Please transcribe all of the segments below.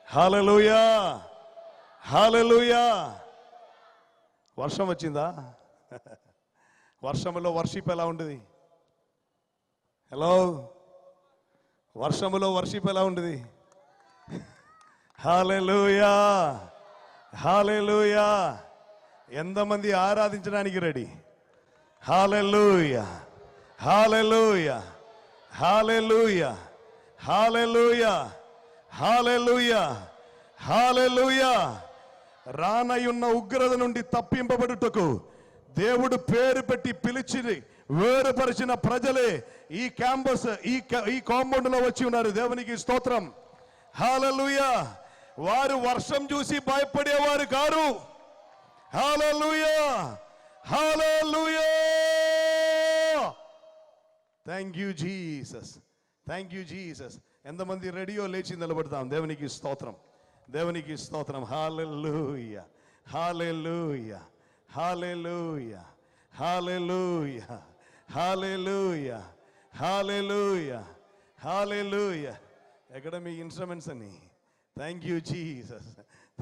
హల్లెలూయా, హల్లెలూయా. వర్షం వచ్చిందా? వర్షములో వర్షిప్ ఎలా ఉంటుంది? హలో, వర్షములో వర్షిప్ ఎలా ఉంటుంది? హల్లెలూయా, హల్లెలూయా. ఎంతమంది ఆరాధించడానికి రెడీ? హల్లెలూయా, హల్లెలూయా, హల్లెలూయా, హల్లెలూయా, హల్లెలూయా, హల్లెలూయా. రానయున్న ఉగ్రత నుండి తప్పింపబడుటకు దేవుడు పేరు పెట్టి పిలిచి వేరుపరిచిన ప్రజలే ఈ క్యాంపస్ ఈ కాంపౌండ్ లో వచ్చి ఉన్నారు. దేవునికి స్తోత్రం. హల్లెలూయా. వారు వర్షం చూసి భయపడేవారు కారు. Hallelujah, hallelujah. Thank you Jesus, thank you Jesus. ఎంతమంది రెడీయో లేచి నిలబడతాం? దేవునికి స్తోత్రం, దేవునికి స్తోత్రం. హల్లెలూయా, hallelujah, hallelujah, hallelujah, hallelujah, hallelujah, hallelujah. ఎక్కడ మీ ఇన్స్ట్రుమెంట్స్ అని? Thank you Jesus,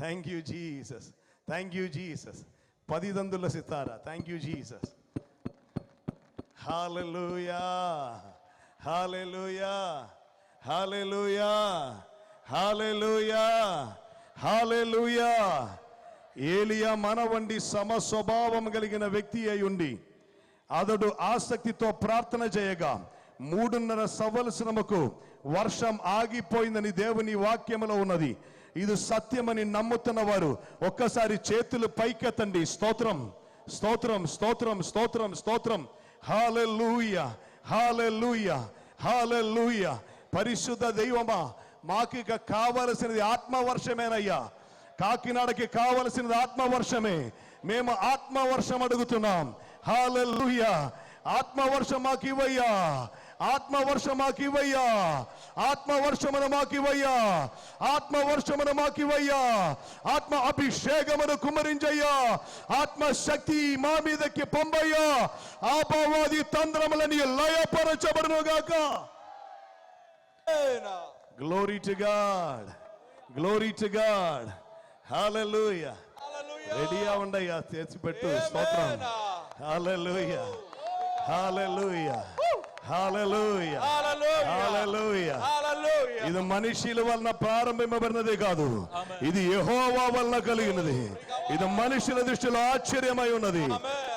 thank you Jesus, thank you Jesus. 10 దందుల సితారా. Thank you Jesus. Hallelujah, hallelujah, hallelujah, hallelujah, hallelujah. ఏలియా మనవండి సమస్వభావం కలిగిన వ్యక్తి అయి ఉండి అతడు ఆసక్తితో ప్రార్థన చేయగా 3:30 సంవత్సరముకు వర్షం ఆగిపోయిందని దేవుని వాక్యములో ఉన్నది. ఇది సత్యమని నమ్ముతున్న వారు ఒక్కసారి చేతులు పైకెత్తండి. స్తోత్రం, స్తోత్రం, స్తోత్రం, స్తోత్రం, స్తోత్రం. హల్లెలూయా, హల్లెలూయా, హల్లెలూయా. పరిశుద్ధ దైవమా, మాకు ఇక కావలసినది ఆత్మవర్షమేనయ్యా. కాకినాడకి కావలసినది ఆత్మవర్షమే. మేము ఆత్మవర్షం అడుగుతున్నాం. హల్లెలూయా. ఆత్మవర్షం మాకు ఇవ్వయ్యా, ఆత్మవర్షం మాకు ఇవ్వయ్యా, ఆత్మవర్షమును మాకు ఇవ్వయ్యా, ఆత్మవర్షమును మాకు ఇవ్వయ్యా. ఆత్మ అభిషేకమును కుమ్మరించయ్యా, ఆత్మశక్తి మా మీదకి పంపయ్యా. అపవాది తంత్రములని లయపరచబడును గాక. Glory to God, glory to God. Hallelujah. రెడీగా ఉండయ్యా, తెచ్చిపెట్టు. స్తోత్రం. హల్లెలూయా, హల్లెలూయా, హల్లెలూయా, హల్లెలూయా. ఇది మనుషుల వలన ప్రారంభింపబడినదే కాదు, ఇది యెహోవా వలన కలిగినది. ఇది మనుషుల దృష్టిలో ఆశ్చర్యమై ఉన్నది.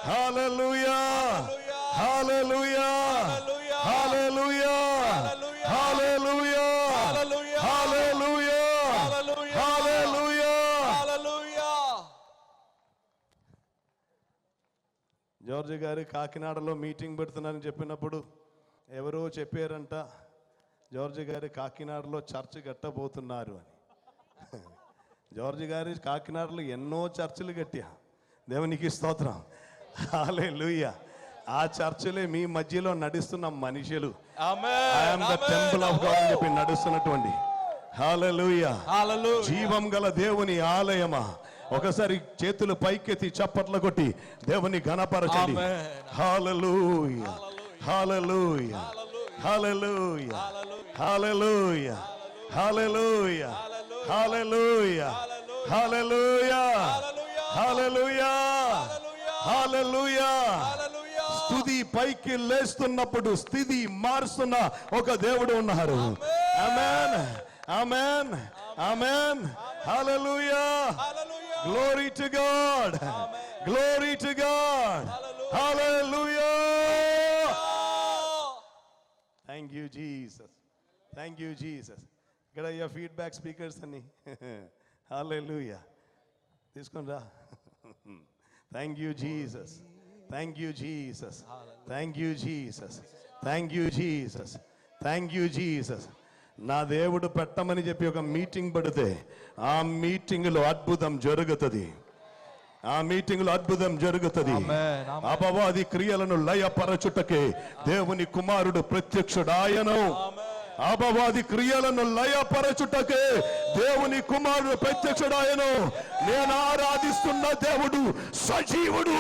హల్లెలూయా, హల్లెలూయా, హల్లెలూయా, హల్లెలూయా, హల్లెలూయా, హల్లెలూయా. జార్జ్ గారు కాకినాడలో మీటింగ్ పెడుతున్నారని చెప్పినప్పుడు ఎవరో చెప్పారంట, జార్జ్ గారు కాకినాడలో చర్చ్ కట్టబోతున్నారు అని. జార్జ్ గారు కాకినాడలో ఎన్నో చర్చిలు కట్టా. దేవునికి స్తోత్రం. హల్లెలూయా. ఆ చర్చిలే మీ మధ్యలో నడుస్తున్న మనుషులు. I am the temple of God అని చెప్పి నడుస్తున్నటువంటి. హల్లెలూయా. జీవం గల దేవుని ఆలయమా. ఒకసారి చేతులు పైకెత్తి చప్పట్లు కొట్టి దేవుని ఘనపరచండి. హల్లెలూయా, hallelujah, hallelujah, hallelujah, hallelujah, hallelujah, hallelujah, hallelujah, హల్లెలూయా. స్తుతి పైకి లేస్తున్నప్పుడు స్థితి మారుస్తున్న ఒక దేవుడు ఉన్నారు. ఆమేన్, ఆమేన్, ఆమేన్. హల్లెలూయా. Glory to God. Glory to God. Hallelujah. Thank you Jesus. Thank you Jesus. Get your feedback speakers ani. Hallelujah. తీసుకుంరా. Thank you Jesus. Thank you Jesus. Thank you Jesus. Thank you Jesus. Thank you Jesus. నా దేవుడు పెట్టమని చెప్పి ఒక meeting పెడితే ఆ meeting లో అద్భుతం జరుగుతుంది. ఆ మీటింగ్ లో అద్భుతం జరుగుతుంది. అపవాది క్రియలను లయపరచుటకే దేవుని కుమారుడు ప్రత్యక్షుడాయను. అపవాది క్రియలను లయపరచుటకే దేవుని కుమారుడు ప్రత్యక్షుడాయను. నేను ఆరాధిస్తున్న దేవుడు సజీవుడు.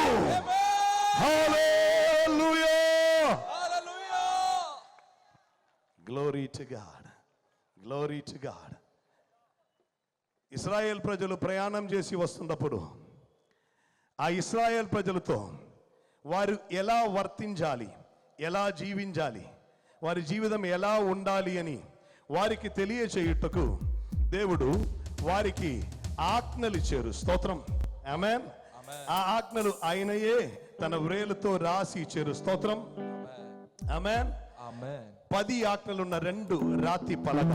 హల్లెలూయా. Glory to God. Glory to God. Israel ప్రజలు ప్రయాణం చేసి వస్తున్నప్పుడు ఆ ఇశ్రాయేల్ ప్రజలతో వారు ఎలా వర్తించాలి, ఎలా జీవించాలి, వారి జీవితం ఎలా ఉండాలి అని వారికి తెలియచేయుటకు దేవుడు వారికి ఆజ్ఞలు ఇచ్చారు. స్తోత్రం, ఆమేన్. ఆ ఆజ్ఞలు ఆయనయే తన వ్రేలుతో రాసి ఇచ్చారు. స్తోత్రం, ఆమేన్. 10 ఆజ్ఞలున్న 2 రాతి పలక.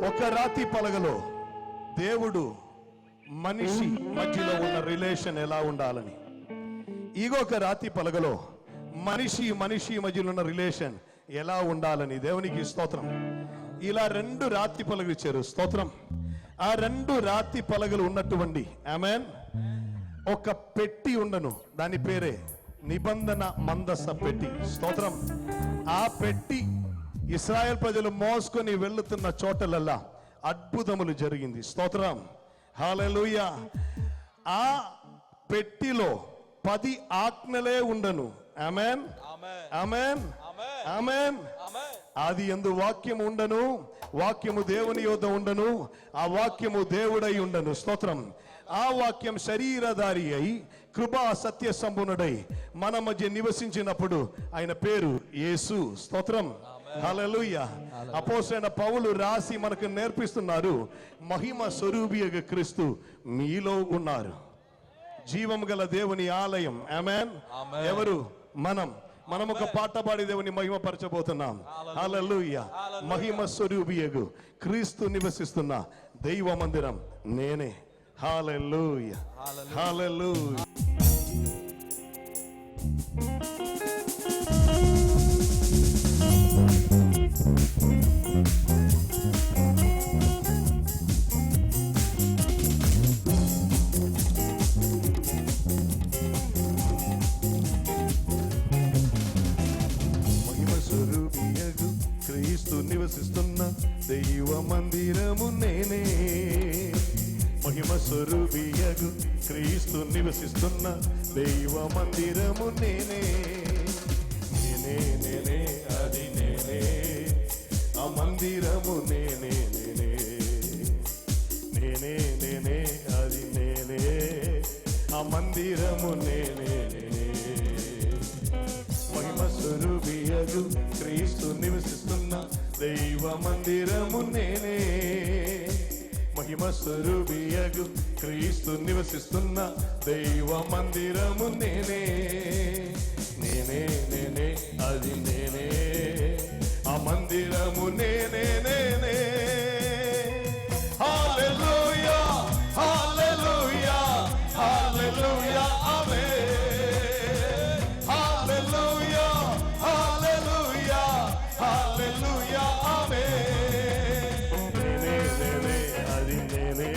ఒక రాతి పలకలో దేవుడు మనిషి మధ్యలో ఉన్న రిలేషన్ ఎలా ఉండాలని, ఇంకొక రాతి పలకలో మనిషి మధ్యలో ఉన్న రిలేషన్ ఎలా ఉండాలని దేవునికి స్తోత్రం. ఇలా 2 రాతి పలకలు ఇచ్చారు. స్తోత్రం. ఆ 2 రాతి పలకలు ఉన్నటువంటి ఆమేన్ ఒక పెట్టి ఉండను, దాని పేరే నిబంధన మందస పెట్టి. స్తోత్రం. ఆ పెట్టి ఇశ్రాయేల్ ప్రజలు మోసుకొని వెళ్తున్న చోటలల్లా అద్భుతములు జరిగింది. స్తోత్రం, హల్లెలూయా. ఆ పెట్టిలో 10 ఆజ్ఞలే ఉండను. ఆమేన్, ఆమేన్, ఆమేన్. ఆది యందు వాక్యము ఉండను, వాక్యము దేవుని యొద్ద ఉండను, ఆ వాక్యము దేవుడై ఉండను. స్తోత్రం. ఆ వాక్యం శరీరధారి అయి కృపా సత్య సంపూర్ణుడై మన మధ్య నివసించినప్పుడు ఆయన పేరు యేసు. స్తోత్రం, హల్లెలూయా. అపోస్తలుడైన పౌలు రాసి మనకు నేర్పిస్తున్నారు, మహిమ స్వరూపియగు క్రీస్తు మీలో ఉన్నారు. జీవం గల దేవుని ఆలయం. ఆమేన్. ఎవరు? మనం ఒక పాట పాడి దేవుని మహిమ పరచబోతున్నాం. హల్లెలూయా. మహిమ స్వరూపియగు క్రీస్తు నివసిస్తున్న దైవ మందిరం నేనే. హల్లెలూయా, హల్లెలూయా. క్రీస్తు నివసిస్తున్న దైవ మందిరము నేనే. మహిమ స్వరూపియగు క్రీస్తు నివసిస్తున్న దైవ మందిరము నేనే. నేనే నేనే అది నేనే, ఆ మందిరము నేనే నేనే. నేనే నేనే అది నేనే, ఆ మందిరము నేనే నేనే. మహిమ స్వరూపియగు క్రీస్తు నివసిస్తున్న దైవ మందిరము నేనే. మహిమ స్వరూపియగు క్రీస్తు నివసిస్తున్న దైవ మందిరము నేనే. నేనే నేనే అది నేనే, ఆ మందిరము నేనే నేనే. హల్లెలూయా, హల్లెలూయా, హల్లెలూయా, ఆమేన్. హల్లెలూయా, హల్లెలూయా, హల్లెలూయా, ఆమేన్. నేనే నేనే అది నేనే,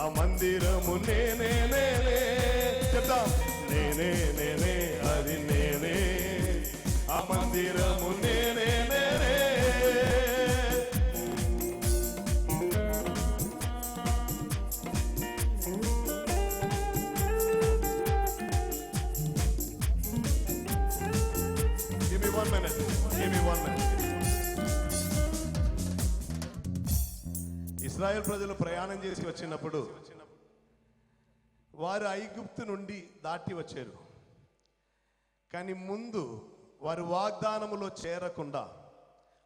ఆ మందిరము నేనే నేనే. చెప్తాం. నేనే నేనే అది నేనే, ఆ మందిరము నేనే నేనే. Give me 1 minute. Give me 1 minute. Israel ప్రజలు ప్రయాణం చేసి వచ్చినప్పుడు వారు ఐగుప్తు నుండి దాటి వచ్చారు. కానీ ముందు వారు వాగ్దానములో చేరకుండా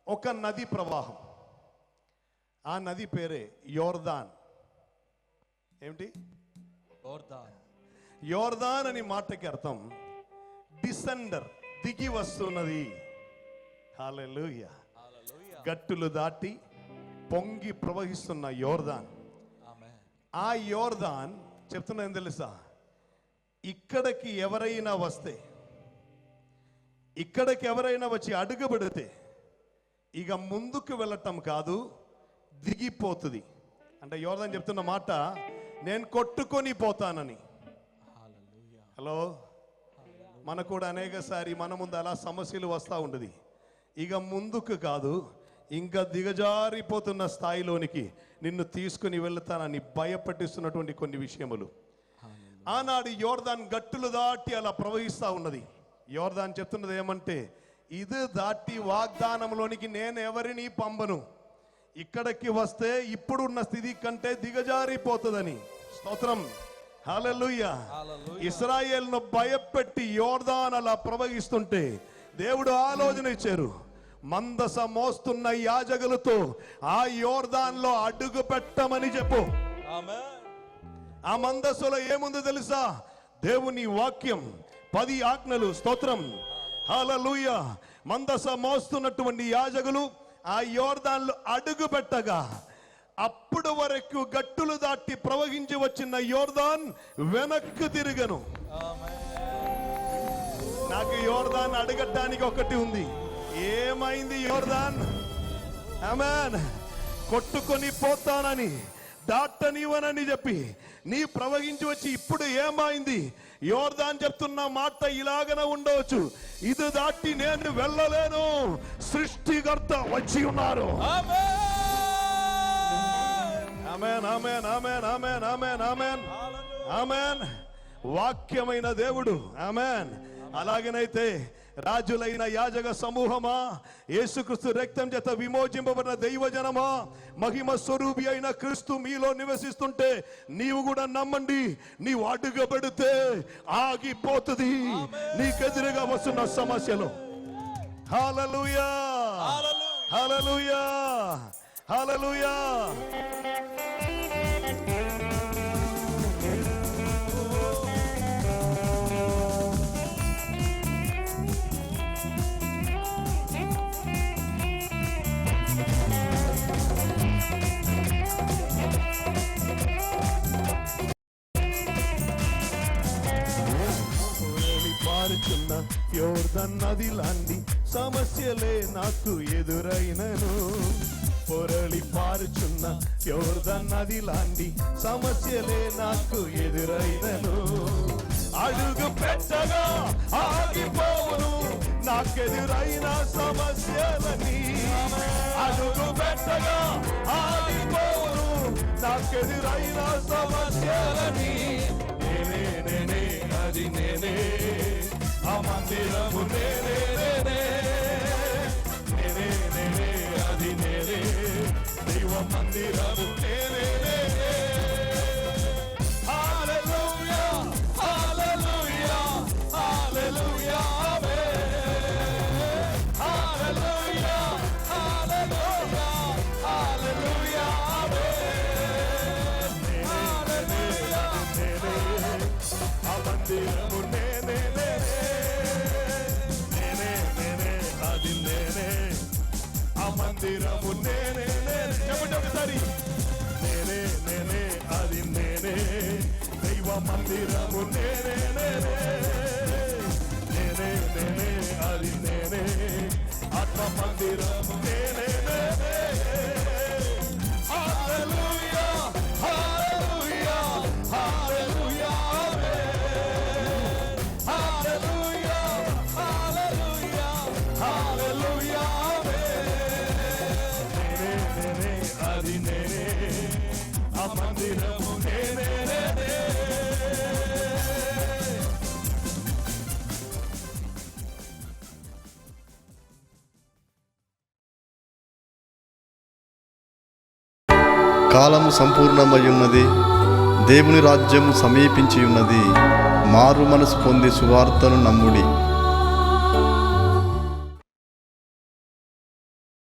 ఒక నది ప్రవాహం, ఆ నది పేరే యోర్దాన్. ఏమిటి? యోర్దాన్ అని మాటకి అర్థం డిసెండర్, దిగి వస్తున్నది. హల్లెలూయా. గట్టులు దాటి పొంగి ప్రవహిస్తున్న యోర్దాన్. ఆ యోర్దాన్ చెప్తున్నా ఏం తెలుసా? ఇక్కడికి ఎవరైనా వస్తే, ఇక్కడికి ఎవరైనా వచ్చి అడుగుపెడితే ఇక ముందుకు వెళ్ళటం కాదు, దిగిపోతుంది. అంటే యోర్దాన్ చెప్తున్న మాట, నేను కొట్టుకొని పోతానని. హలో, మనకు కూడా అనేకసారి మన ముందు అలా సమస్యలు వస్తూ ఉండదు. ఇక ముందుకు కాదు, ఇంకా దిగజారిపోతున్న స్థాయిలోనికి నిన్ను తీసుకుని వెళ్తానని భయపట్టిస్తున్నటువంటి కొన్ని విషయములు. ఆనాడు యోర్దాన్ గట్టులు దాటి అలా ప్రవహిస్తూ ఉన్నది. యోర్దాన్ చెప్తున్నది ఏమంటే, ఇది దాటి వాగ్దానంలోనికి నేను ఎవరిని పంపను, ఇక్కడికి వస్తే ఇప్పుడున్న స్థితి కంటే దిగజారిపోతుందని. స్తోత్రం. హల్లెలూయా. ఇశ్రాయేలును భయపెట్టి యోర్దాన్ అలా ప్రవహిస్తుంటే దేవుడు ఆలోచన ఇచ్చారు, మందస మోస్తున్న యాజకులతో ఆ యోర్దాన్లో అడుగు పెట్టమని చెప్పు. ఆ మందసలో ఏముందో తెలుసా? దేవుని వాక్యం, 10 ఆజ్ఞలు. స్తోత్రం. హల్లెలూయా. మందస మోస్తున్నటువంటి యాజకులు ఆ యోర్దాన్లో అడుగు పెట్టగా అప్పుడు వరకు గట్టులు దాటి ప్రవహించి వచ్చిన యోర్దాన్ వెనక్కు తిరిగను. నాకు యోర్దాన్ అడగటానికి ఒకటి ఉంది, ఏమైంది యోర్దాన్? ఆమేన్. కొట్టుకొని పోతానని, దాటనివ్వనని చెప్పి నీ ప్రవహించి వచ్చి ఇప్పుడు ఏమైంది? యోర్దాన్ చెప్తున్న మాట ఇలాగన ఉండవచ్చు, ఇది దాటి నేను వెళ్ళలేను, సృష్టికర్త వచ్చి ఉన్నారు. ఆమేన్, ఆమేన్, ఆమేన్, ఆమేన్, ఆమేన్, ఆమేన్, ఆమేన్. వాక్యమైన దేవుడు. ఆమేన్. అలాగనైతే రాజులైన యాజక సమూహమా, యేసుక్రీస్తు రక్తం చేత విమోచింపబడిన దైవజనమా, మహిమ స్వరూపి అయిన క్రీస్తు మీలో నివసిస్తుంటే నీవు కూడా నమ్మండి, నీవు అడుగు పెడితే ఆగిపోతుంది నీకెదురుగా వస్తున్న సమస్యలు. హల్లెలూయా, హల్లెలూయా, హల్లెలూయా. యోర్దాన్ నది లాంటి సమస్యలే నాకు ఎదురైనను, పొరలి పారుచున్న యోర్దాన్ నది లాంటి సమస్యలే నాకు ఎదురైనను. అడుగు పెట్టగా ఆగిపోవును నాకెదురైన సమస్యలని, అడుగు పెట్టగా ఆగిపోవును నాకెదురైన సమస్యలని. నేనే నేనే అది నేనే, ఆ మందిరము నేనే నేనే, నేనే నేనే అది నేనే, దైవ మందిరము నేనే నేనే. హల్లెలూయా, హల్లెలూయా, హల్లెలూయా, ఆమేన్. హల్లెలూయా, హల్లెలూయా, హల్లెలూయా, ఆమేన్. నేనే నేనే అది నేనే, ఆ మందిరము నేనే నేనే, మందిరము నేనే నేనే. చెప్పండి ఒకసారి. నేనే నేనే అది నేనే, దైవ మందిరము నేనే నేనే, నేనే నేనే అది నేనే, ఆత్మ మందిరము నేనే నేనే. హల్లెలూయా, హల్లెలూయా, హల్లెలూయా, హల్లెలూయా, హల్లెలూయా, హల్లెలూయా. అది నేనే, ఆ మందిరము నేనే నేనే. కాలము సంపూర్ణమయ్యున్నది, దేవుని రాజ్యము సమీపించి ఉన్నది. మారు మనసు పొంది సువార్తను నమ్ముడి.